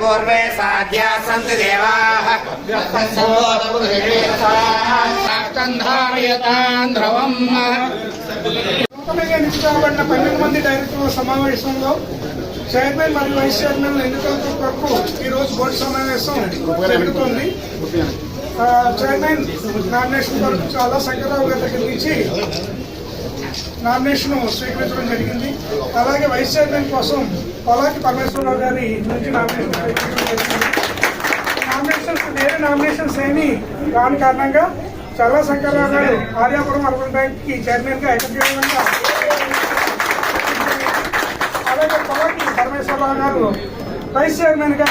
पूर्वे साध्या सन्ति देवाः నూతనంగా ఎన్నికబడిన 12 మంది డైరెక్టర్ల సమావేశంలో చైర్మన్ మరియు వైస్ చైర్మన్ ఎన్నికల కొరకు ఈరోజు బోర్డు సమావేశం జరుగుతుంది. చైర్మన్ నామినేషన్ కొరకు చాలా శంకరరావు గారి దగ్గర నుంచి నామినేషన్ స్వీకరించడం జరిగింది. అలాగే వైస్ చైర్మన్ కోసం పొలాకి పరమేశ్వరరావు గారి నుంచి నామినేషన్ స్వీకరించడం జరిగింది. వేరే నామినేషన్స్ ఏమీ దాని కారణంగా చాలా శంకరరావు గారు ఆర్యాపురం అర్బన్ బ్యాంక్ కి చైర్మన్ గా ఏకగ్రీవంగా, అలాగే పొలాకి పరమేశ్వరరావు గారు వైస్ చైర్మన్ గా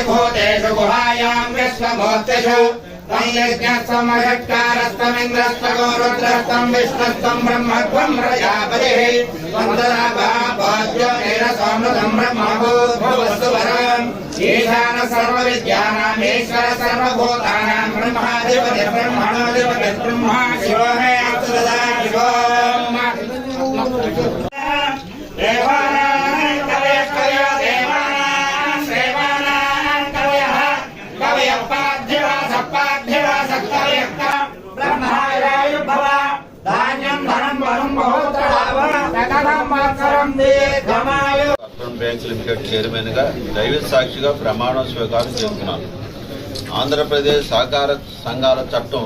भूतेषु गुहायां विश्वमूर्तिषु तमेन्द्रस्तमो रुद्रस्तं विष्णुस्तं ब्रह्मत्वं प्रजापतिः सोमृतं ब्रह्मभूवस्तु वरम् ईशान सर्वविद्यानामीश्वर सर्वभूतानां ब्रह्माधिपतिर्ब्रह्मणोऽधिपतिः ब्रह्मा शिवो मे अस्तु तदा शिवो అర్బన్ బ్యాంక్ లిమిటెడ్ చైర్మన్ గా దైవ సాక్షిగా ప్రమాణ స్వీకారం చేస్తున్నాను. ఆంధ్రప్రదేశ్ సహకార సంఘాల చట్టం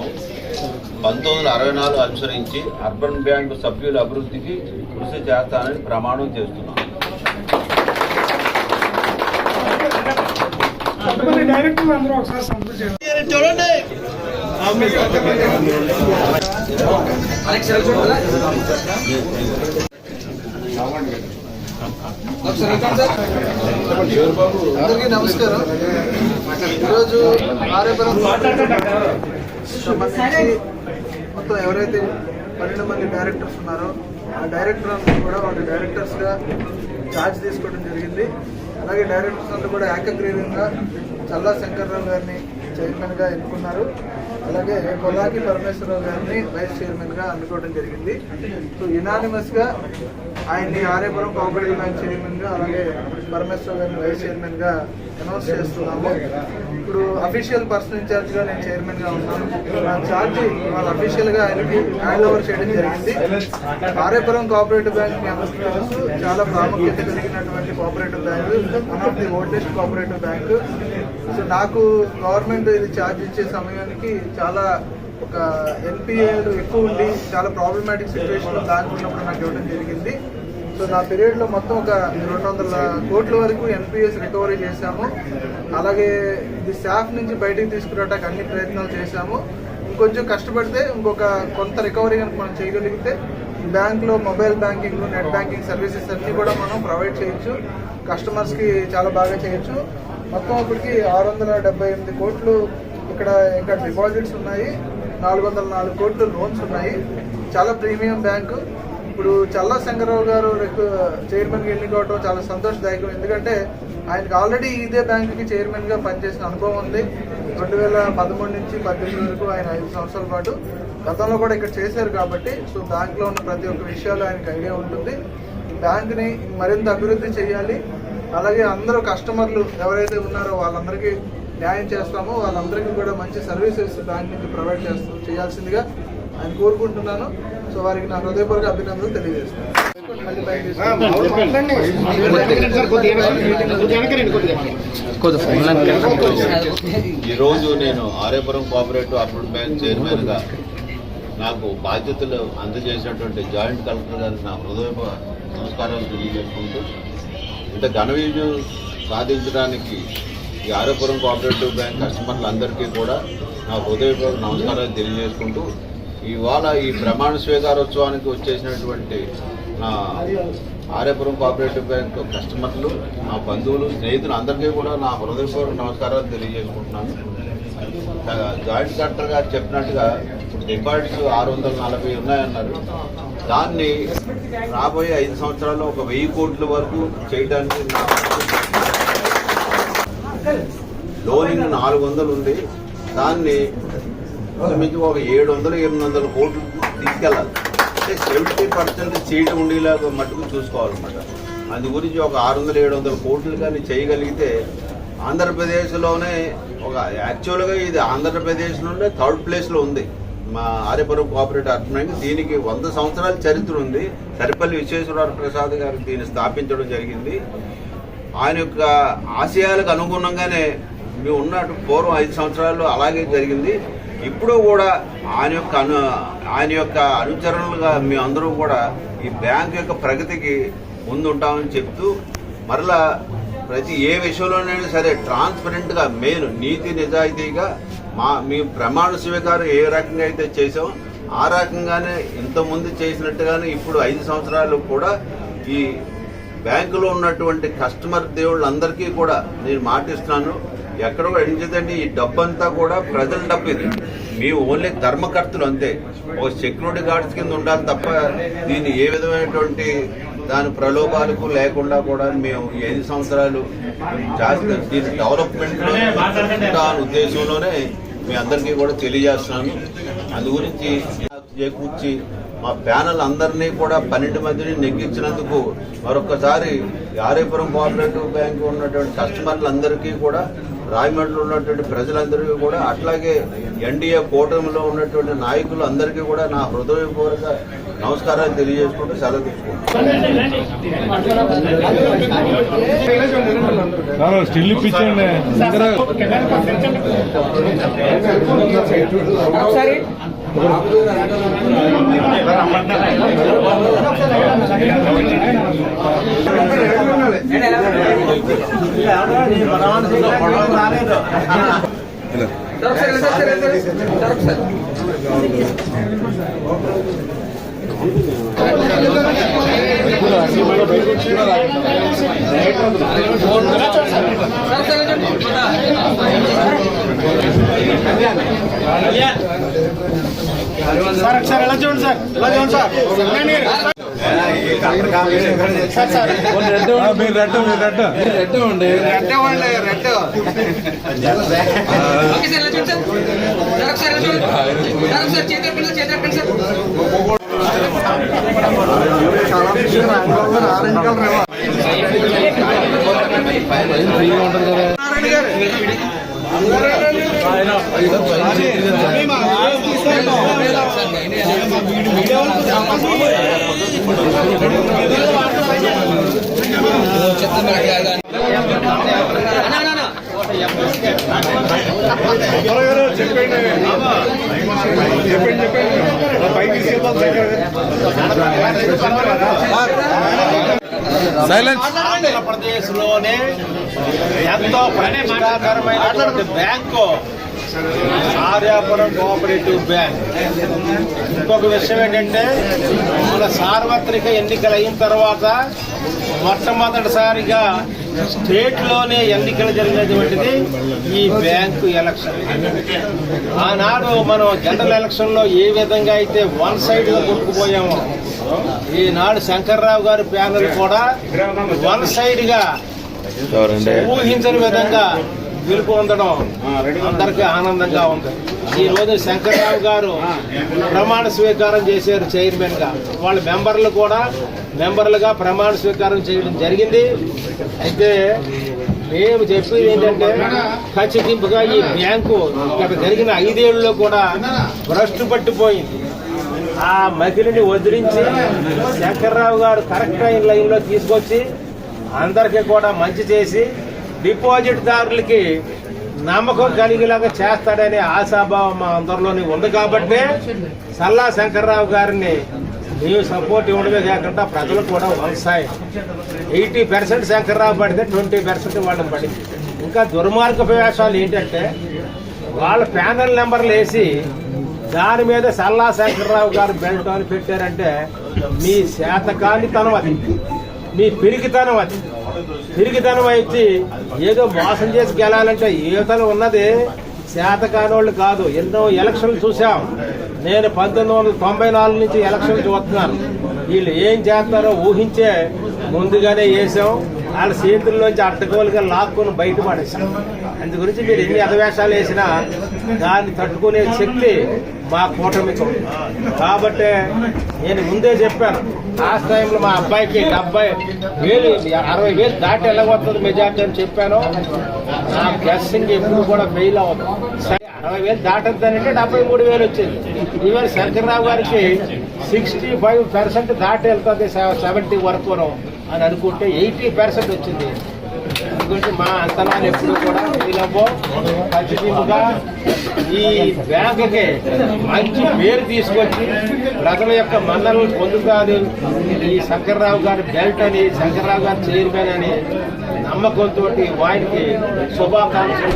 1964 అనుసరించి అర్బన్ బ్యాంకు సభ్యుల అభివృద్ధికి కృషి చేస్తానని ప్రమాణం చేస్తున్నాను. అందరికీ నమస్కారం. ఈరోజు ఆర్యపురం మొత్తం ఎవరైతే 12 మంది డైరెక్టర్స్ ఉన్నారో ఆ డైరెక్టర్ అందరూ కూడా వాళ్ళ డైరెక్టర్స్గా ఛార్జ్ తీసుకోవడం జరిగింది. అలాగే డైరెక్టర్స్ అందరూ కూడా ఏకగ్రీవంగా చల్లా శంకర్రావు గారిని చైర్మన్గా ఎన్నుకున్నారు. అలాగే పొలాకి పరమేశ్వరరావు గారిని వైస్ చైర్మన్గా అనుకోవడం జరిగింది. సో యునానిమస్గా ఆయన్ని ఆర్యపురం కోఆపరేటివ్ బ్యాంక్ చైర్మన్గా, అలాగే పరమేశ్వరరావు గారిని వైస్ చైర్మన్గా అనౌన్స్ చేస్తున్నాము. ఇప్పుడు అఫీషియల్ పర్సన్ ఇన్ఛార్జ్గా నేను చైర్మన్గా ఉన్నాను. నా ఛార్జీ వాళ్ళ అఫీషియల్గా ఆయనకి హ్యాండ్ ఓవర్ చేయడం జరిగింది. ఆర్యపురం కోఆపరేటివ్ బ్యాంక్ మీ అందరికీ తెలుసు, చాలా ప్రాముఖ్యత కలిగినటువంటి cooperative bank, one of the oldest cooperative bank. So నాకు గవర్నమెంట్ ఇది ఛార్జ్ ఇచ్చే సమయానికి చాలా ఒక ఎన్పిఏలు ఎక్కువ ఉండి చాలా ప్రాబ్లమాటిక్ సిచ్యువేషన్లో బ్యాంక్ ఉన్నప్పుడు నాకు ఇవ్వడం జరిగింది. సో నా పీరియడ్లో మొత్తం ఒక 200 కోట్ల వరకు ఎన్పిఎస్ రికవరీ చేశాము. అలాగే ఇది స్టాఫ్ నుంచి బయటికి తీసుకురావడానికి అన్ని ప్రయత్నాలు చేశాము. ఇంకొంచెం కష్టపడితే ఇంకొక కొంత రికవరీ కనుక మనం చేయగలిగితే బ్యాంక్లో mobile banking, net banking services అన్నీ కూడా మనం ప్రొవైడ్ చేయొచ్చు, కస్టమర్స్కి చాలా బాగా చేయొచ్చు. మొత్తం ఇప్పటికి 678 కోట్లు ఇక్కడ డిపాజిట్స్ ఉన్నాయి, 404 కోట్లు లోన్స్ ఉన్నాయి. చాలా ప్రీమియం బ్యాంకు. ఇప్పుడు చల్లా శంకరరావు గారు చైర్మన్గా ఎన్నుకోవడం చాలా సంతోషదాయకం. ఎందుకంటే ఆయనకు ఆల్రెడీ ఇదే బ్యాంకుకి చైర్మన్గా పనిచేసిన అనుభవం ఉంది. 2013 నుంచి 2018 వరకు ఆయన 5 సంవత్సరాల పాటు గతంలో కూడా ఇక్కడ చేశారు కాబట్టి సో బ్యాంక్లో ఉన్న ప్రతి ఒక్క విషయాలు ఆయనకు ఐడియా ఉంటుంది. బ్యాంకుని మరింత అభివృద్ధి చేయాలి. అలాగే అందరూ కస్టమర్లు ఎవరైతే ఉన్నారో వాళ్ళందరికీ న్యాయం చేస్తామో వాళ్ళందరికీ కూడా మంచి సర్వీసెస్ బ్యాంక్ నుంచి ప్రొవైడ్ చేయాల్సిందిగా ఆయన కోరుకుంటున్నాను. సో వారికి నా హృదయపూర్వక అభినందనలు తెలియజేస్తాను. ఈరోజు నేను ఆర్యపురం కోఆపరేటివ్ అర్బన్ బ్యాంక్ చైర్మన్గా నాకు బాధ్యతలు అందజేసినటువంటి జాయింట్ కలెక్టర్ గారికి నా హృదయపూర్వక నమస్కారాలు తెలియజేసుకుంటూ ఇంత ఘన విజయం సాధించడానికి ఈ ఆర్యపురం కోఆపరేటివ్ బ్యాంక్ కస్టమర్లందరికీ కూడా నా హృదయపూర్వక నమస్కారాలు తెలియజేసుకుంటూ ఇవాళ ఈ ప్రమాణ స్వీకారోత్సవానికి వచ్చేసినటువంటి నా ఆర్యపురం కోఆపరేటివ్ బ్యాంక్ కస్టమర్లు, నా బంధువులు, స్నేహితులు అందరికీ కూడా నా హృదయపూర్వక నమస్కారాలు తెలియజేసుకుంటున్నాను. జాయింట్ కలెక్టర్ గారు చెప్పినట్టుగా ఇప్పుడు డిపాజిట్స్ 640 ఉన్నాయన్నారు. దాన్ని రాబోయే 5 సంవత్సరాల్లో ఒక 1000 కోట్ల వరకు చేయడానికి లోనింగ్ 400 ఉంది. దాన్ని మించి ఒక 700-800 కోట్లు తీసుకెళ్ళాలి. అంటే 70% చేయడం ఉండేలాగా మట్టుకు చూసుకోవాలన్నమాట. అందు గురించి ఒక 600-700 కోట్లు కానీ చేయగలిగితే ఆంధ్రప్రదేశ్లోనే ఒక యాక్చువల్గా ఇది ఆంధ్రప్రదేశ్లోనే 3rd ప్లేస్లో ఉంది మా ఆర్యపురం కోఆపరేటివ్ అర్బన్ బ్యాంక్. దీనికి 100 సంవత్సరాల చరిత్ర ఉంది. సరిపల్లి విశ్వేశ్వర ప్రసాద్ గారు దీన్ని స్థాపించడం జరిగింది. ఆయన యొక్క ఆశయాలకు అనుగుణంగానే మేము ఉన్నట్టు పూర్వం 5 సంవత్సరాల్లో అలాగే జరిగింది. ఇప్పుడు కూడా ఆయన యొక్క అనుచరులుగా మేమందరూ కూడా ఈ బ్యాంక్ యొక్క ప్రగతికి ముందుంటామని చెప్తూ మరలా ప్రతి ఏ విషయంలోనైనా సరే ట్రాన్స్పరెంట్గా మెయిన్ నీతి నిజాయితీగా మీ ప్రమాణ స్వీకారం ఏ రకంగా అయితే చేసామో ఆ రకంగానే ఇంతకుముందు చేసినట్టుగానే ఇప్పుడు 5 సంవత్సరాలు కూడా ఈ బ్యాంకులో ఉన్నటువంటి కస్టమర్ దేవుళ్ళందరికీ కూడా నేను మాటిస్తున్నాను. ఎక్కడో ఎంచేదండి ఈ డబ్బంతా కూడా ప్రజల డబ్బు. ఇది మేము ఓన్లీ ధర్మకర్తలు అంతే. ఒక సెక్యూరిటీ గార్డ్స్ కింద ఉండాలి తప్ప దీన్ని ఏ విధమైనటువంటి దాని ప్రలోభాలకు లేకుండా కూడా మేము 5 సంవత్సరాలు జాస్తి దీని డెవలప్మెంట్లో ఉద్దేశంలోనే మీ అందరికీ కూడా తెలియజేస్తున్నాను. అందు గురించి చేకూర్చి మా ప్యానల్ అందరినీ కూడా 12 మందిని నెగ్గించినందుకు మరొకసారి ఆర్యపురం కోఆపరేటివ్ బ్యాంకు ఉన్నటువంటి కస్టమర్లందరికీ కూడా, రాయమండ్రిలో ఉన్నటువంటి ప్రజలందరికీ కూడా, అట్లాగే ఎన్డీఏ కూటమిలో ఉన్నటువంటి నాయకులు అందరికీ కూడా నా హృదయపూర్వక నమస్కారాలు తెలియజేసుకుంటూ సెలవు తీసుకుంటాను. స్టిల్ ఇప్పించండి. సార్ ఒకసారి ఎలా చూడండి సార్, ఎలా చూడండి సార్. మీరు రెడ్ ఉండి ఆంధ్రప్రదేశ్ లోనే ఎంతో ప్రతిష్టాకరమైనటువంటి బ్యాంకు ఆర్యాపురం కోఆపరేటివ్ బ్యాంక్. ఇంకొక విషయం ఏంటంటే, మన సార్వత్రిక ఎన్నికలు అయిన తర్వాత మొట్టమొదటిసారిగా స్టేట్లోనే ఎన్నికలు జరిగినటువంటిది ఈ బ్యాంకు ఎలక్షన్. ఆనాడు మనం జనరల్ ఎలక్షన్లో ఏ విధంగా అయితే 1 సైడ్గా కొట్టుకుపోయామో, ఈనాడు శంకర్రావు గారి ప్యానెల్ కూడా 1 సైడ్గా ఊహించని విధంగా గెలుపు పొందడం అందరికీ ఆనందంగా ఉంది. ఈ రోజు శంకర్రావు గారు ప్రమాణ స్వీకారం చేశారు చైర్మన్ గా. వాళ్ళ మెంబర్లుగా ప్రమాణ స్వీకారం చేయడం జరిగింది. అయితే మేము చెప్పేది ఏంటంటే, ఖచ్చితంగా ఈ బ్యాంకు ఇక్కడ జరిగిన 5 ఏళ్లలో కూడా భ్రష్టు పట్టిపోయింది. ఆ మకిలిని వదిలించి శంకర్రావు గారు కరెక్ట్ అయిన లైన్లో తీసుకొచ్చి అందరికీ కూడా మంచి చేసి డిపాజిట్ దారులకి నమ్మకం కలిగేలాగా చేస్తాడనే ఆశాభావం మా అందరిలోని ఉంది. కాబట్టి సల్లా శంకర్రావు గారిని మేము సపోర్ట్ ఇవ్వడమే కాకుండా ప్రజలు కూడా వలసాయి 80% శంకర్రావు పడితే 20% వాళ్ళని పడింది. ఇంకా దుర్మార్గ వేషాలు ఏంటంటే వాళ్ళ ప్యానల్ నెంబర్లు వేసి దాని మీద సల్లా శంకర్రావు గారు బెల్ట్ అని పెట్టారంటే మీ శాతకానితనం అది, మీ పిరికితనం అది. పిరికితనం అయితే ఏదో మోసం చేసి గెలాలంటే యువతలు ఉన్నది శాతకానోళ్ళు కాదు. ఎన్నో ఎలక్షన్లు చూసాం. నేను 1994 నుంచి ఎలక్షన్లు చూస్తున్నాను. వీళ్ళు ఏం చేస్తారో ఊహించే ముందుగానే వేసాం. వాళ్ళ చేతుల్లోంచి అడ్డగోలుగా లాక్కుని బయట పడేసాం. అందు గురించి మీరు ఎన్ని అధవేషాలు వేసినా దాన్ని తట్టుకునే శక్తి మా కూటమికి ఉంది. కాబట్టి నేను ముందే చెప్పాను, లాస్ట్ టైంలో మా అబ్బాయికి 60,000 దాటి వెళ్ళగొస్తుంది మెజార్టీ అని చెప్పాను. నా గెస్సింగ్ ఎప్పుడు కూడా ఫెయిల్ అవ్వదు. 60,000 దాటద్దానంటే 73,000 వచ్చింది. ఈవేళ శంకర్రావు గారికి 65% దాటి వెళ్తుంది, 70 వరకును అని అనుకుంటే 80% వచ్చింది. అందుగురించి మా అంతనాలు ఎప్పుడు కూడా వీళ్ళలో ఖచ్చితంగా ఈ బ్యాంకుకి మంచి పేరు తీసుకొచ్చి ప్రజల యొక్క మన్ననలు పొందుతారు. ఈ శంకర్రావు గారి బెల్ట్ అని, శంకర్రావు గారి చైర్మన్ అని నమ్మకంతో వారికి శుభాకాంక్షలు.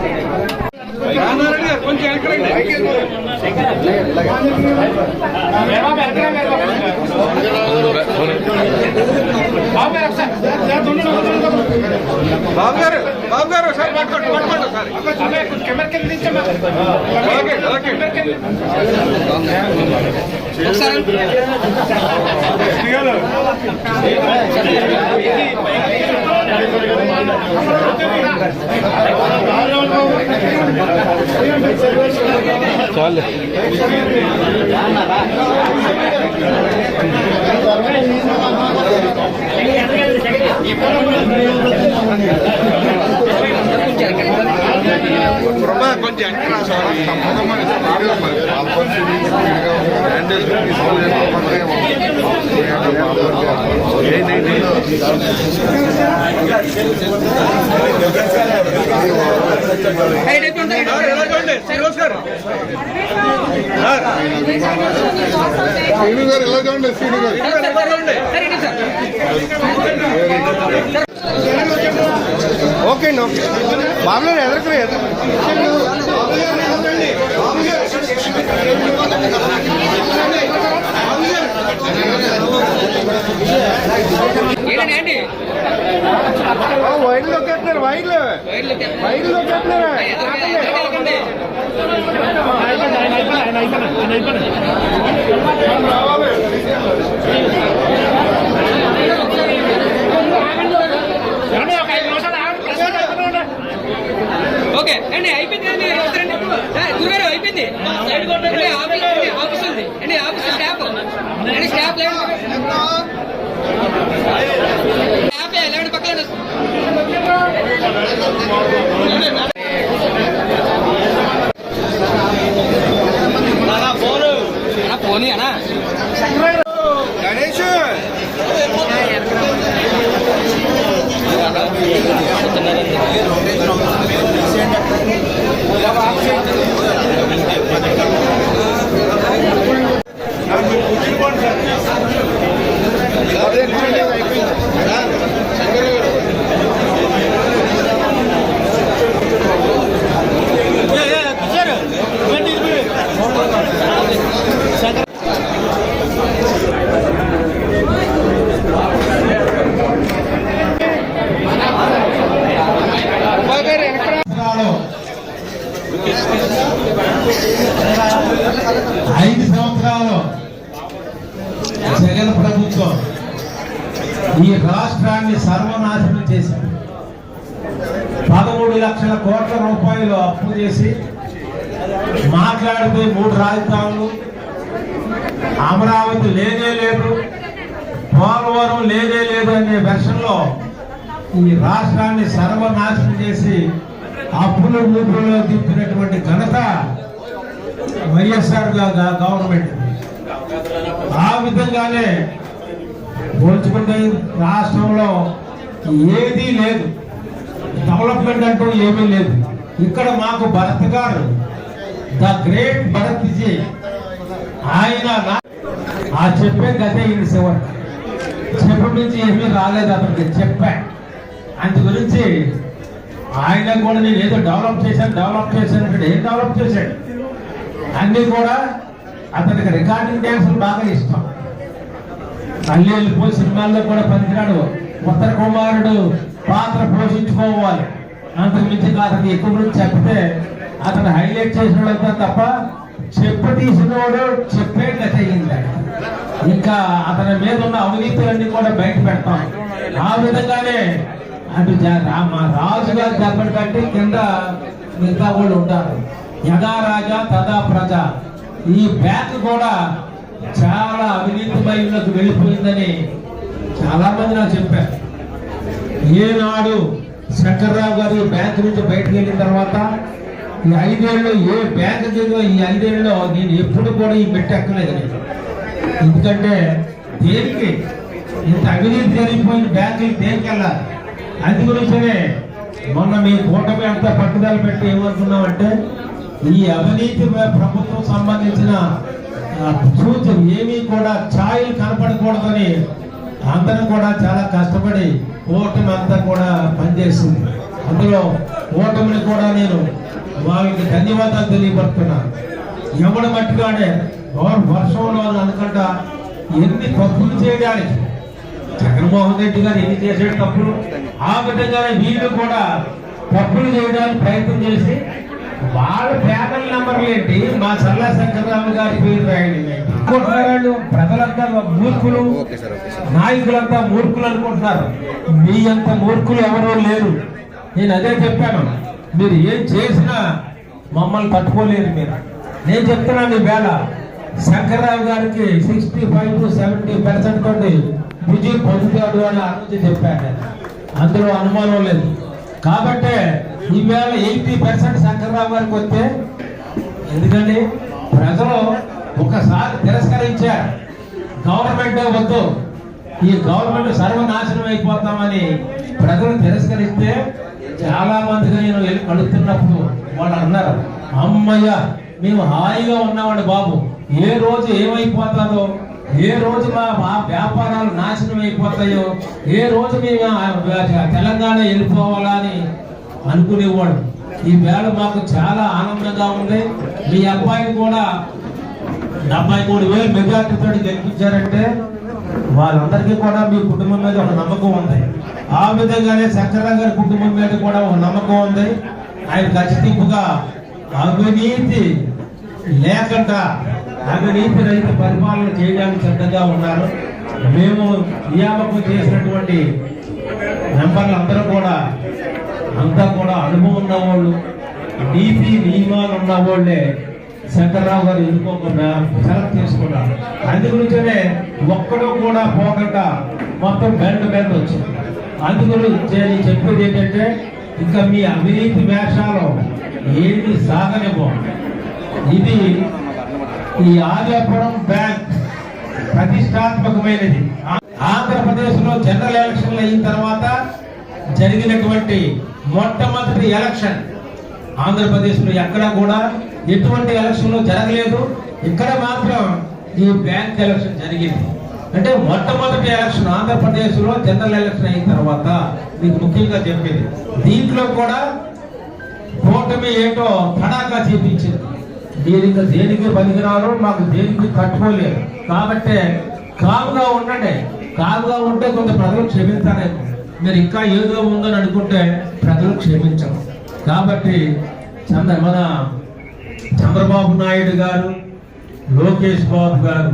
బాబు గారు సార్ పట్టుకోండి సార్. చాలు కొంచెం ఓకే అండి, ఓకే బాబులో ఎదుర్కొలేదు. వైర్లోకి వెళ్తున్నారు, వైర్లోకి వెళ్తున్నారు. ఓకే అండి, అయిపోయింది గురుగారు, అయిపోయింది. ఆఫీస్ ఉంది అండి, ఆఫీస్ స్టాఫ్ అండి, స్టాఫ్ లేవండి పక్కన. పోనీ అన్నా గణేష్ జగన్ ప్రభుత్వం ఈ రాష్ట్రాన్ని సర్వనాశనం చేసింది. 13 లక్షల కోట్ల రూపాయలు అప్పు చేసి మాట్లాడితే 3 రాజధానులు, అమరావతి లేనే లేదు, పోలవరం లేనే లేదు అనే వెర్షన్లో ఈ రాష్ట్రాన్ని సర్వనాశనం చేసి అప్పుల ఊపిలో దింపినటువంటి ఘనత వైఎస్ఆర్ గవర్నమెంట్. ఆ విధంగానే పోల్చుకుంటే రాష్ట్రంలో ఏదీ లేదు, డెవలప్మెంట్ అంటూ ఏమీ లేదు. ఇక్కడ మాకు భరత్ గారు, ద గ్రేట్ భరత్ జీ, ఆయన ఆ చెప్పే గతే ఇది చివరి చెప్పు నుంచి ఏమీ రాలేదు అతనికి చెప్పా అందు గురించి ఆయన కూడా నేను ఏదో డెవలప్ చేశాను అంటే ఏం డెవలప్ చేశాడు అన్నీ కూడా అతనికి రికార్డింగ్ డ్యాన్సులు బాగా ఇష్టం మళ్ళీ వెళ్ళిపోయి సినిమాల్లో కూడా పనికిరాడు ఉత్తర కుమారుడు పాత్ర పోషించుకోవాలి అంతకు మించి అతనికి ఎక్కువ గురించి చెప్తే అతను హైలైట్ చేసినోడంతా తప్ప చెప్పు తీసినోడు చెప్పే గత అయింది ఇంకా అతని మీద ఉన్న అవినీతులన్నీ కూడా బయట పెడతాం ఆ విధంగానే అటు మా రాజు గారు చెప్పడం కంటే కింద మిగతా వాళ్ళు ఉంటారు యథా రాజా తదా ప్రజ ఈ బ్యాంక్ కూడా చాలా అవినీతి భయంలోకి వెళ్ళిపోయిందని చాలా మంది నాకు చెప్పారు. ఏనాడు శంకర్రావు గారు బ్యాంకు నుంచి బయటకు వెళ్ళిన తర్వాత ఈ 5 ఏళ్ళు ఏ బ్యాంకు దిగో ఈ 5 ఏళ్ళలో నేను ఎప్పుడు కూడా ఈ మెట్టు ఎక్కలేదు నేను. ఎందుకంటే దేనికి ఇంత అవినీతి జరిగిపోయిన బ్యాంకులు దేనికి వెళ్ళాలి అందు గురించనే మొన్న మీ కూటమి అంతా పట్టుదల పెట్టి ఏమనుకున్నామంటే ఈ అవినీతి ప్రభుత్వం సంబంధించిన సూచన ఏమీ కూడా ఛాయలు కనపడకూడదని అందరం కూడా చాలా కష్టపడి కూటమి అంతా కూడా పనిచేసింది. అందులో కూటమిని కూడా నేను వాళ్ళకి ధన్యవాదాలు తెలియపడుతున్నాను. ఎవడు మట్టిగానే వర్షంలో అనుకుంటా ఎన్ని తప్పులు చేయడానికి జగన్మోహన్ రెడ్డి గారు ఎన్ని చేసాడు తప్పులు ఆ విధంగానే వీళ్ళు కూడా తప్పులు చేయడానికి ప్రయత్నం చేసి వాళ్ళ ప్యానల్ నెంబర్లు ఏంటి మా సల్లా శంకర్రావు గారి పేరు రాయండి ప్రజలంతా మూర్ఖులు నాయకులంతా మూర్ఖులు అనుకుంటున్నారు. మీ అంత మూర్ఖులు ఎవరూ లేరు. నేను అదే చెప్పాను మీరు ఏం చేసినా మమ్మల్ని తట్టుకోలేరు మీరు. నేను చెప్తున్నాను ఈవేళ శంకర్రావు గారికి 65 to 70% తోటి విజయం పొందుతాడు అని ఆ రోజు చెప్పాను. అందులో అనుమానం లేదు. కాబట్టి ఈవేళ 80% శంకర్రావు గారికి వస్తే ఎందుకంటే ప్రజలు ఒకసారి తిరస్కరించారు. గవర్నమెంట్ వద్దు ఈ గవర్నమెంట్ సర్వనాశనం అయిపోతామని ప్రజలు తిరస్కరిస్తే చాలా మందిగా నేను వెళ్ళి కడుతున్నప్పుడు వాళ్ళు అన్నారు అమ్మయ్య మేము హాయిగా ఉన్నామండి బాబు, ఏ రోజు ఏమైపోతుందో, ఏ రోజు మా వ్యాపారాలు నాశనం అయిపోతాయో, ఏ రోజు మేము తెలంగాణ వెళ్ళిపోవాలా అని అనుకునేవాడు. ఈ వేళ మాకు చాలా ఆనందంగా ఉంది. మీ అబ్బాయిని కూడా 73,000 మెజార్టీతో గెలిపించారంటే వాళ్ళందరికీ కూడా మీ కుటుంబం మీద ఒక నమ్మకం ఉంది. ఆ విధంగానే శంకర్రావు గారి కుటుంబం మీద కూడా ఒక నమ్మకం ఉంది. ఆయన ఖచ్చితంగా అవినీతి లేకుండా అవినీతి రహిత పరిపాలన చేయడానికి సిద్ధంగా ఉన్నారు. మేము నియామకం చేసినటువంటి మెంబర్లు అంతా కూడా అనుభవం ఉన్నవాళ్ళు, నీతి నియమాలు ఉన్నవాళ్లే శంకర్రావు గారు ఎన్నుకోకుండా సెలెక్ట్ చేసుకున్నారు. అందు గురించనే ఒక్కడో కూడా పోకుండా మొత్తం బెండ్ వచ్చింది. అందుగురించి నేను చెప్పేది ఏంటంటే ఇంకా మీ అవినీతి వేషాలు ఏది సాగనివ్వం. ఇది ఈ ఆర్యాపురం బ్యాంక్ ప్రతిష్టాత్మకమైనది. ఆంధ్రప్రదేశ్ లో జనరల్ ఎలక్షన్లు అయిన తర్వాత జరిగినటువంటి మొట్టమొదటి ఎలక్షన్. ఆంధ్రప్రదేశ్ లో ఎక్కడా కూడా ఎటువంటి ఎలక్షన్లు జరగలేదు. ఇక్కడ మాత్రం ఈ బ్యాంక్ ఎలక్షన్ జరిగింది. అంటే మొట్టమొదటి ఎలక్షన్ ఆంధ్రప్రదేశ్ లో జనరల్ ఎలక్షన్ అయిన తర్వాత మీకు ముఖ్యంగా చెప్పింది. దీంట్లో కూడా కూటమి ఏంటో తడాకా చూపించింది. దీనికి దేనికి పనికిరారు, మాకు దేనికి తట్టుకోలేరు. కాబట్టి కాముగా ఉండండి. కాముగా ఉంటే కొంత ప్రజలు క్షమించారేమో. మీరు ఇంకా ఏదో ఉందని అనుకుంటే ప్రజలు క్షమించరు. కాబట్టి మన చంద్రబాబు నాయుడు గారు, లోకేష్ బాబు గారు,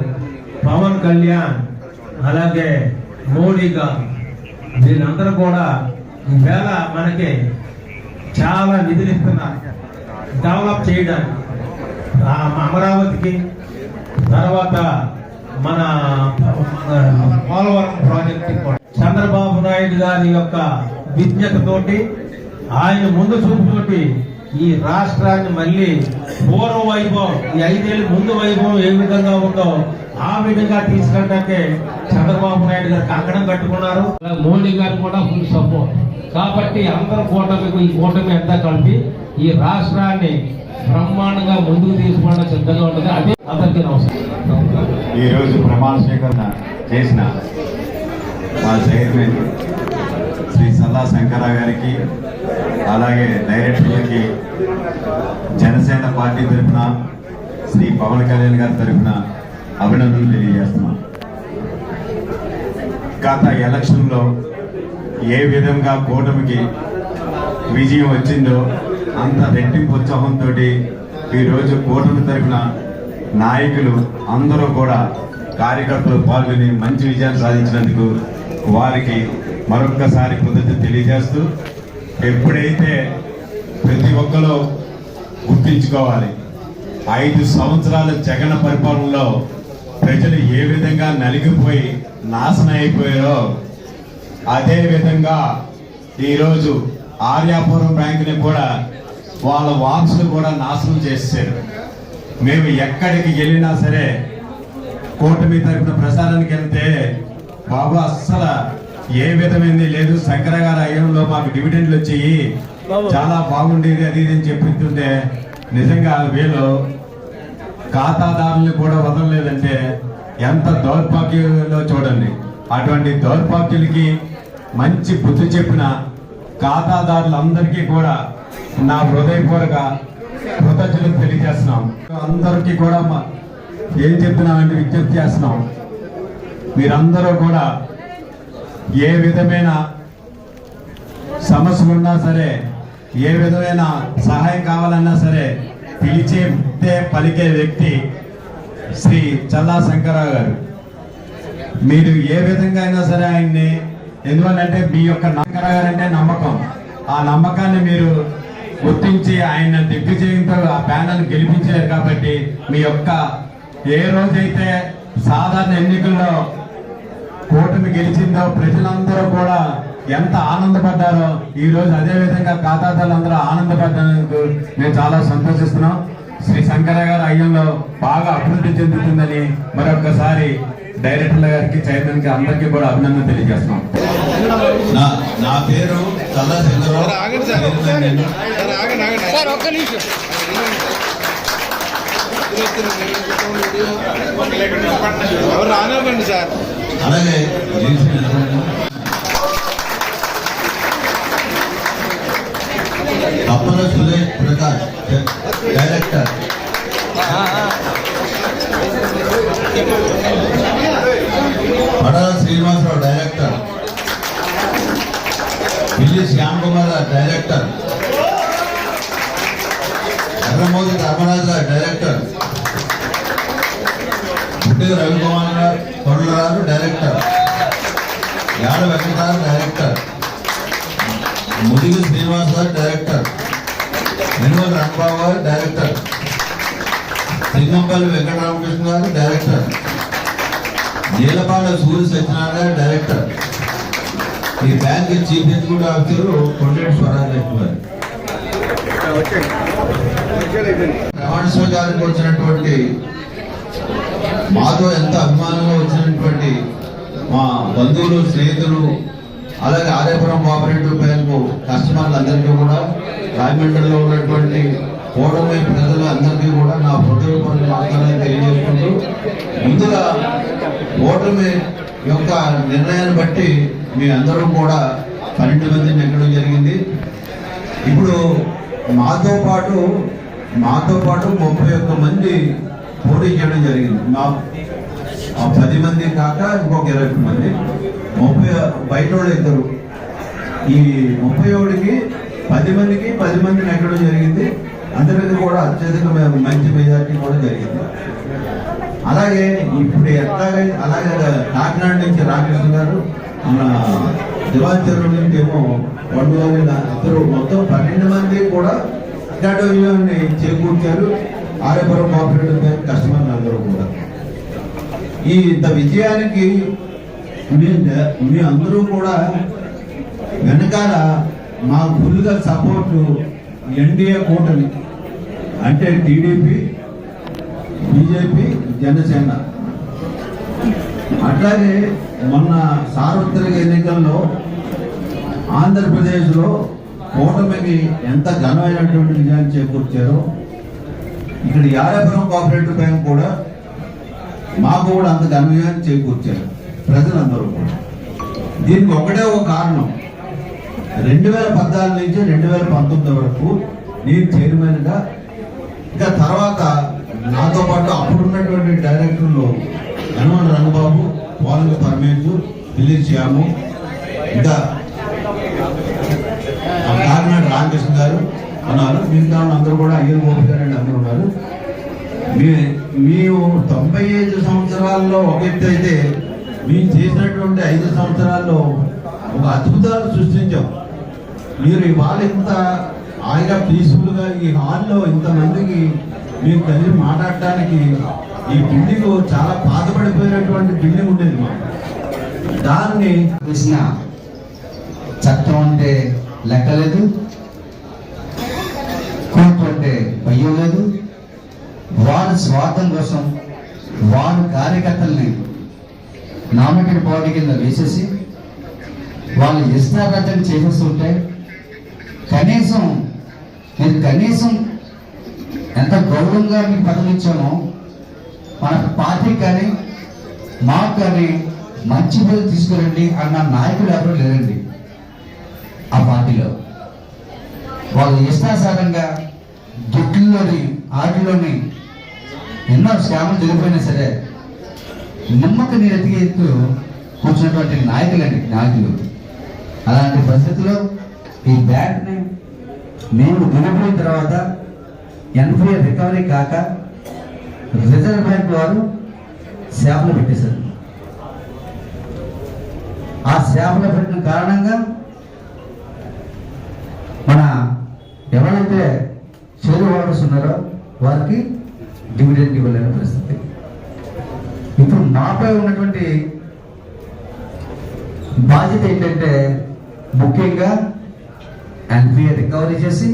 పవన్ కళ్యాణ్, అలాగే మోడీ గారు వీళ్ళందరూ కూడా ఈవేళ మనకి చాలా నిధులు ఇస్తున్నారు డెవలప్ చేయడానికి. అమరావతికి, తర్వాత మన పోలవరం ప్రాజెక్ట్ కూడా చంద్రబాబు నాయుడు గారి యొక్క విజ్ఞతతోటి, ఆయన ముందు చూపుతోటి ఈ రాష్ట్రాన్ని మళ్ళీ పూర్వ వైభవం, ఈ 5 ఏళ్ళ ముందు వైభవం ఏ విధంగా ఉందో ఆ విధంగా తీసుకెళ్ళడానికి చంద్రబాబు నాయుడు గారు కంకణం కట్టుకున్నారు. మోడీ గారు కూడా ఫుల్ సపోర్ట్. కాబట్టి అందరూ ఈ కూటమి అంతా కలిపి ఈ రాష్ట్రాన్ని బ్రహ్మాండంగా ముందుకు తీసుకోవడానికి సిద్ధంగా ఉంటుంది. అదే అందరికీ నమస్కారం. ఈరోజు ప్రమాణ స్వీకరణ చేసిన మా చైర్మన్ శ్రీ సల్లా శంకరరావు గారికి, అలాగే డైరెక్టర్లకి, జనసేన పార్టీ తరఫున శ్రీ పవన్ కళ్యాణ్ గారి తరఫున అభినందనలు తెలియజేస్తున్నాం. గత ఎలక్షన్లో ఏ విధంగా కూటమికి విజయం వచ్చిందో అంత రెట్టింపు ఉత్సాహంతో ఈరోజు కూటమి తరఫున నాయకులు అందరూ కూడా కార్యకర్తలు పాల్గొని మంచి విజయాన్ని సాధించినందుకు వారికి మరొక్కసారి కృతజ్ఞత తెలియజేస్తూ, ఎప్పుడైతే ప్రతి ఒక్కరూ గుర్తించుకోవాలి 5 సంవత్సరాల జగన్ పరిపాలనలో ప్రజలు ఏ విధంగా నలిగిపోయి నాశనం అయిపోయారో అదే విధంగా ఈరోజు ఆర్యాపురం బ్యాంకుని కూడా వాళ్ళ వారసులు కూడా నాశనం చేశారు. మేము ఎక్కడికి వెళ్ళినా సరే కూటమి తరపున ప్రచారానికి వెళ్తే బాబు అస్సలు ఏ విధమైంది లేదు, శంకర గారి అయ్యంలో మాకు డివిడెండ్లు వచ్చాయి, చాలా బాగుండేది అది ఇది అని చెప్తుంటే నిజంగా వీళ్ళు ఖాతాదారులు కూడా వదలలేదంటే ఎంత దౌర్భాగ్యంలో చూడండి. అటువంటి దౌర్భాగ్యులకి మంచి బుద్ధి చెప్పిన ఖాతాదారులందరికీ కూడా నా హృదయపూర్వక కృతజ్ఞతలు తెలియజేస్తున్నాం. అందరికీ కూడా ఏం చెప్తున్నామంటే విజ్ఞప్తి చేస్తున్నాం, మీరందరూ కూడా ఏ విధమైన సమస్యలు ఉన్నా సరే, ఏ విధమైన సహాయం కావాలన్నా సరే పిలిచే పలికే వ్యక్తి శ్రీ చల్లా శంకరరావు గారు. మీరు ఏ విధంగా అయినా సరే ఆయన్ని, ఎందువల్లంటే మీ యొక్క శంకరరావు గారు అంటే నమ్మకం, ఆ నమ్మకాన్ని మీరు గుర్తించి ఆయన దిగ్విజయంతో ఆ ప్యానల్ గెలిపించారు. కాబట్టి మీ యొక్క ఏ రోజైతే సాధారణ ఎన్నికల్లో కూటమి గెలిచిందో ప్రజలందరూ కూడా ఎంత ఆనందపడ్డారో ఈ రోజు అదే విధంగా ఖాతాదారులందరూ ఆనందపడ్డానికి మేము చాలా సంతోషిస్తున్నాం. శ్రీ శంకర గారి అయ్యంలో బాగా అభివృద్ధి చెందుతుందని మరొకసారి డైరెక్టర్ గారికి, చైర్మన్ కి అందరికీ కూడా అభినందన తెలియజేస్తున్నాం. నా పేరు చల్లా శంకరరావు. సార్ ఒక్క నిమిషం. రానివ్వండి సార్. అలాగే తప్పల సురేష్ ప్రకాష్ డైరెక్టర్, పడాల శ్రీనివాసరావు డైరెక్టర్, పిల్లి శ్యామ్ కుమార్ డైరెక్టర్, ఎర్రమోది ధర్మరాజు గారు డైరెక్టర్, పుట్టి రవికుమార్ గారు కొడులరారు డైరెక్టర్, యాడ వెంకటారు డైరెక్టర్, ముదిగి శ్రీనివాస్ గారు డైరెక్టర్, నిర్మల్ రంగబాబు గారు డైరెక్టర్, సింగంపల్లి వెంకటరామకృష్ణ గారు డైరెక్టర్, నీలపాల సూర్య సత్యనారాయణ గారు డైరెక్టర్, ఈ bank chief executive officer Kondeti Swarajalakshmi గారు. ప్రమాణ స్వీకారానికి వచ్చినటువంటి మాతో ఎంత అభిమానంగా వచ్చినటువంటి మా బంధువులు, స్నేహితులు, అలాగే ఆర్యాపురం కోఆపరేటివ్ బ్యాంకు కస్టమర్లందరికీ కూడా, రాజమండ్రిలో ఉన్నటువంటి కూటమి ప్రజలు అందరికీ కూడా నా హృదయపూర్వక నమస్కారాలు తెలియజేసుకుంటూ, ముందుగా కూటమి యొక్క నిర్ణయాన్ని బట్టి మీ అందరూ కూడా 12 మందిని ఎక్కడం జరిగింది. ఇప్పుడు మాతో పాటు 31 మంది పోటీ చేయడం జరిగింది. మా 10 మంది కాక ఇంకొక 20 మంది, 30 బయట వాళ్ళు ఇద్దరు. ఈ 31కి 10 మందికి 10 మందిని ఎక్కడం జరిగింది. అందరికీ కూడా అత్యధిక మంచి మెజార్టీ కూడా జరిగింది. అలాగే ఇప్పుడు అలాగే కాకినాడ నుంచి రామకృష్ణ గారు, మన దివాచరు నుంచి ఏమో ఇద్దరు, మొత్తం 12 మంది కూడా రికార్డు విజయాన్ని చేకూర్చారు. ఆర్యాపురం కోఆపరేటివ్ బ్యాంక్ కస్టమర్లు అందరూ కూడా ఈ ఇంత విజయానికి మీ అందరూ కూడా వెనకాల మా ఫుల్గా సపోర్టు ఎన్డీఏ కూటమి అంటే టీడీపీ, బీజేపీ, జనసేన. అట్లాగే మొన్న సార్వత్రిక ఎన్నికల్లో ఆంధ్రప్రదేశ్లో కూటమికి ఎంత ఘనమైనటువంటి విజయాన్ని చేకూర్చారో ఇక్కడ ఆర్యాపురం కోఆపరేటివ్ బ్యాంక్ కూడా మాకు కూడా అంత ఘన విజయాన్ని చేకూర్చారు ప్రజలందరూ కూడా. దీనికి ఒకటే ఒక కారణం, 2014 నుంచి 2019 వరకు నేను చైర్మన్గా, ఇంకా తర్వాత నాతో పాటు అప్పుడున్నటువంటి డైరెక్టర్లు యనమల రంగబాబు, పోలంగి పరమేశ్వర్, పిల్లి శ్యాము, ఇంకా కాకినాడ రామకృష్ణ గారు ఉన్నారు. మిగతా అందరూ కూడా అయ్యర్ గోపి గారు అందరూ ఉన్నారు. మేము 95 సంవత్సరాల్లో ఒక ఎత్తు అయితే, మేము చేసినటువంటి 5 సంవత్సరాల్లో ఒక అద్భుతాలు సృష్టించాం. మీరు ఇవాళ ఇంత హాయిగా పీస్ఫుల్గా ఈ హాల్లో ఇంతమందికి మీరు కలిసి మాట్లాడటానికి, ఈ బిల్డింగ్ చాలా పాతపడిపోయినటువంటి బిల్డింగ్ ఉండేది మాకు. దాన్ని చేసిన చట్టం అంటే లెక్కలేదు, కోర్టు అంటే భయం లేదు. వారి స్వార్థం కోసం వారి కార్యకర్తల్ని నామినేటెడ్ బాడీ కింద వేసేసి వాళ్ళు ఇష్టారాజ్యం చేసేస్తుంటే కనీసం ఎంత గౌరవంగా మీకు పదవి ఇచ్చామో మన పార్టీకి కానీ మాకు కానీ మంచి పేరు తీసుకురండి అన్న నాయకులు ఎవరు లేరండి ఆ పార్టీలో. వాళ్ళు ఇష్టాసారంగా దుడ్డుల్లోని ఆటల్లోని ఎన్నో శ్యామలు జరిగిపోయినా సరే నిమ్మక నీరు ఎత్తుకు కూర్చున్నటువంటి నాయకులు. అలాంటి పరిస్థితుల్లో ఈ బ్యాంక్ని మేము దిగిపోయిన తర్వాత ఎన్పిఏ రికవరీ కాక రిజర్వ్ బ్యాంక్ వారు సేవలు పెట్టేశారు. ఆ సేవలు పెట్టిన కారణంగా మన ఎవరైతే షేర్ హోల్డర్స్ ఉన్నారో వారికి డివిడెండ్ ఇవ్వలేని పరిస్థితి. ఇప్పుడు మాపై ఉన్నటువంటి బాధ్యత ఏంటంటే ముఖ్యంగా ఎన్పిఏ రికవరీ చేసి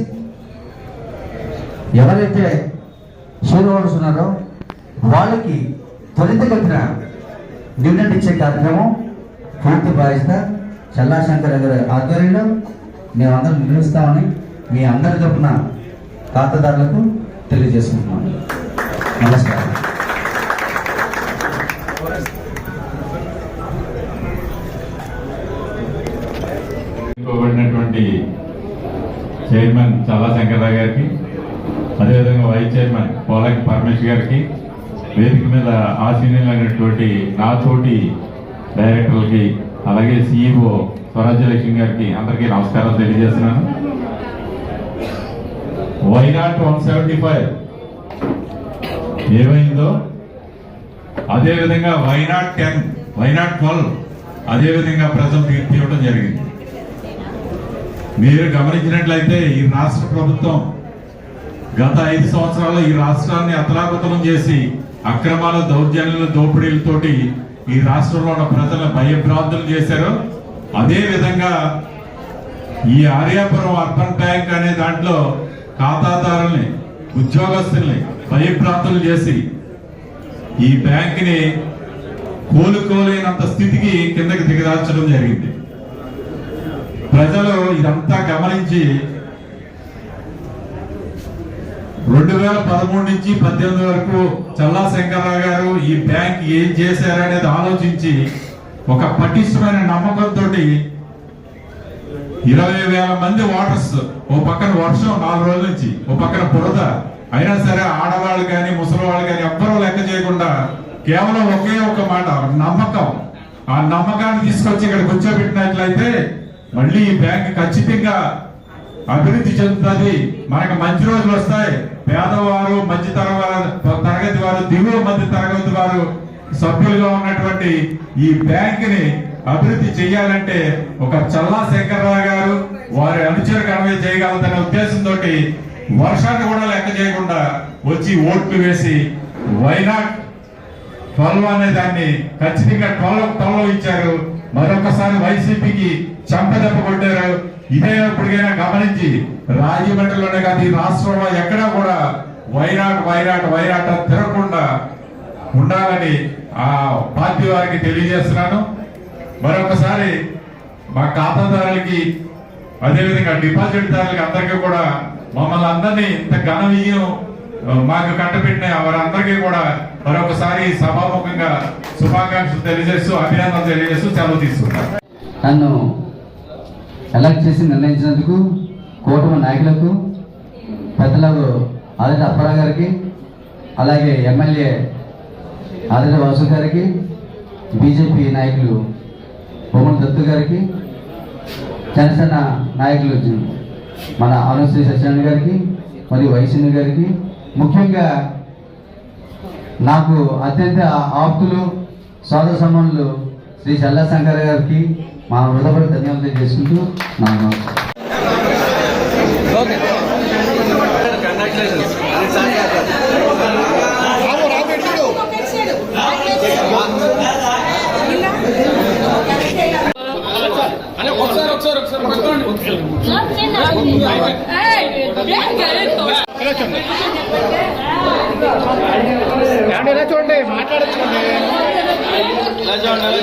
ఎవరైతే షేర్ హోల్డర్స్ ఉన్నారో వాళ్ళకి త్వరితగతిన డివిడెండ్ ఇచ్చే కార్యక్రమం పూర్తి బాధ్యత చల్లా శంకర్ గారి ఆధ్వర్యంలో మేమందరం నిర్వహిస్తామని మీ అందరి తరపున ఖాతాదారులకు తెలియజేసుకుంటున్నాను. నమస్కారం. ఇవ్వబడినటువంటి చైర్మన్ చల్లా శంకర్రావు గారికి, అదేవిధంగా వైస్ చైర్మన్ పోలంగి పరమేశ్వర్ గారికి, వేదిక మీద ఆసీనులైనటువంటి నా తోటి డైరెక్టర్లకి, అలాగే సిఇఓ స్వరాజ్యలక్ష్మి గారికి అందరికీ నమస్కారాలు తెలియజేస్తున్నాను. వైనాట్ 175 ఏమైందో అదేవిధంగా వైనాట్ 10, వైనాట్ 12 అదేవిధంగా ప్రజలు తీర్పు ఇవ్వడం జరిగింది. మీరు గమనించినట్లయితే ఈ రాష్ట్ర ప్రభుత్వం గత 5 సంవత్సరాల్లో ఈ రాష్ట్రాన్ని అతలాకుతలం చేసి అక్రమాల, దౌర్జన్యాల, దోపిడీలతోటి ఈ రాష్ట్రంలో ఉన్న ప్రజలను భయభ్రాంతులు చేశారు. అదే విధంగా ఈ ఆర్యాపురం అర్బన్ బ్యాంక్ అనే దాంట్లో ఖాతాదారుల్ని, ఉద్యోగస్తుల్ని భయభ్రాంతులు చేసి ఈ బ్యాంకుని కోలుకోలేనంత స్థితికి కిందకి దిగదార్చడం జరిగింది. ప్రజలు ఇదంతా గమనించి 2013 నుంచి 2018 వరకు చల్లా శంకర్రావు గారు ఈ బ్యాంక్ ఏం చేశారనేది ఆలోచించి ఒక పటిష్టమైన నమ్మకంతో 20,000 మంది ఓటర్స్, ఓ పక్కన వర్షం 4 రోజుల నుంచి, ఓ పక్కన బురద అయినా సరే ఆడవాళ్ళు కానీ ముసలి వాళ్ళు కానీ ఎవ్వరూ లెక్క చేయకుండా కేవలం ఒకే ఒక మాట నమ్మకం, ఆ నమ్మకాన్ని తీసుకొచ్చి ఇక్కడ కూర్చోబెట్టినట్లయితే మళ్ళీ ఈ బ్యాంక్ ఖచ్చితంగా అభివృద్ధి చెందుతుంది, మనకు మంచి రోజులు వస్తాయి, పేదవారు, మధ్య తరగతి వారు, దిగువ మధ్య తరగతి వారు సభ్యులుగా ఉన్నటువంటి ఈ బ్యాంక్ ని అభివృద్ధి చేయాలంటే ఒక చల్లా శంకర్రావు గారు వారి అనుచర కన్వే చేయగలదనే ఉద్దేశంతో వర్షాన్ని కూడా లెక్క చేయకుండా వచ్చి ఓట్లు వేసి వైనాట్ 12 అనే దాన్ని ఖచ్చితంగా 12 ఇచ్చారు. మరొకసారి వైసీపీకి చంపదెబ్బ కొట్టారు. ఇదే ఎప్పటికైనా గమనించి రాజమండ్రిలోనే కాదు ఈ రాష్ట్రంలో ఎక్కడా కూడా వైనాట్ తిరగకుండా ఉండాలని ఆ పార్టీ వారికి తెలియజేస్తున్నాను. మరొకసారి మా ఖాతాదారులకి, అదేవిధంగా డిపాజిట్ దారులకి అందరికీ కూడా మమ్మల్ని అందరినీ ఇంత ఘన విజయం మాకు కట్టబెట్టిన వారందరికీ కూడా మరొకసారి సభాముఖంగా శుభాకాంక్షలు తెలియజేస్తూ అభినందనలు తెలియజేస్తూ సెలవు తీసుకుంటాను. నన్ను ఎలక్ట్ చేసి నిర్ణయించినందుకు కూటమి నాయకులకు, పెద్దలకు ఆదిత్య అప్పారావు గారికి, అలాగే ఎమ్మెల్యే ఆదిత్య వాసు గారికి, బీజేపీ నాయకులు బొమ్మల దత్తు గారికి, జనసేన నాయకులు మన అనుశ్రీ సత్యనారాయణ గారికి మరియు వైసీని గారికి, ముఖ్యంగా నాకు అత్యంత ఆప్తులు సోదర సమానులు శ్రీ చల్లా శంకర్ గారికి మా హృదయపూర్వక ధన్యవాదాలు చేసుకుంటూ నా నమస్కారం. చూడండి మాట్లాడచ్చుకోండి. ఇలా చూడండి.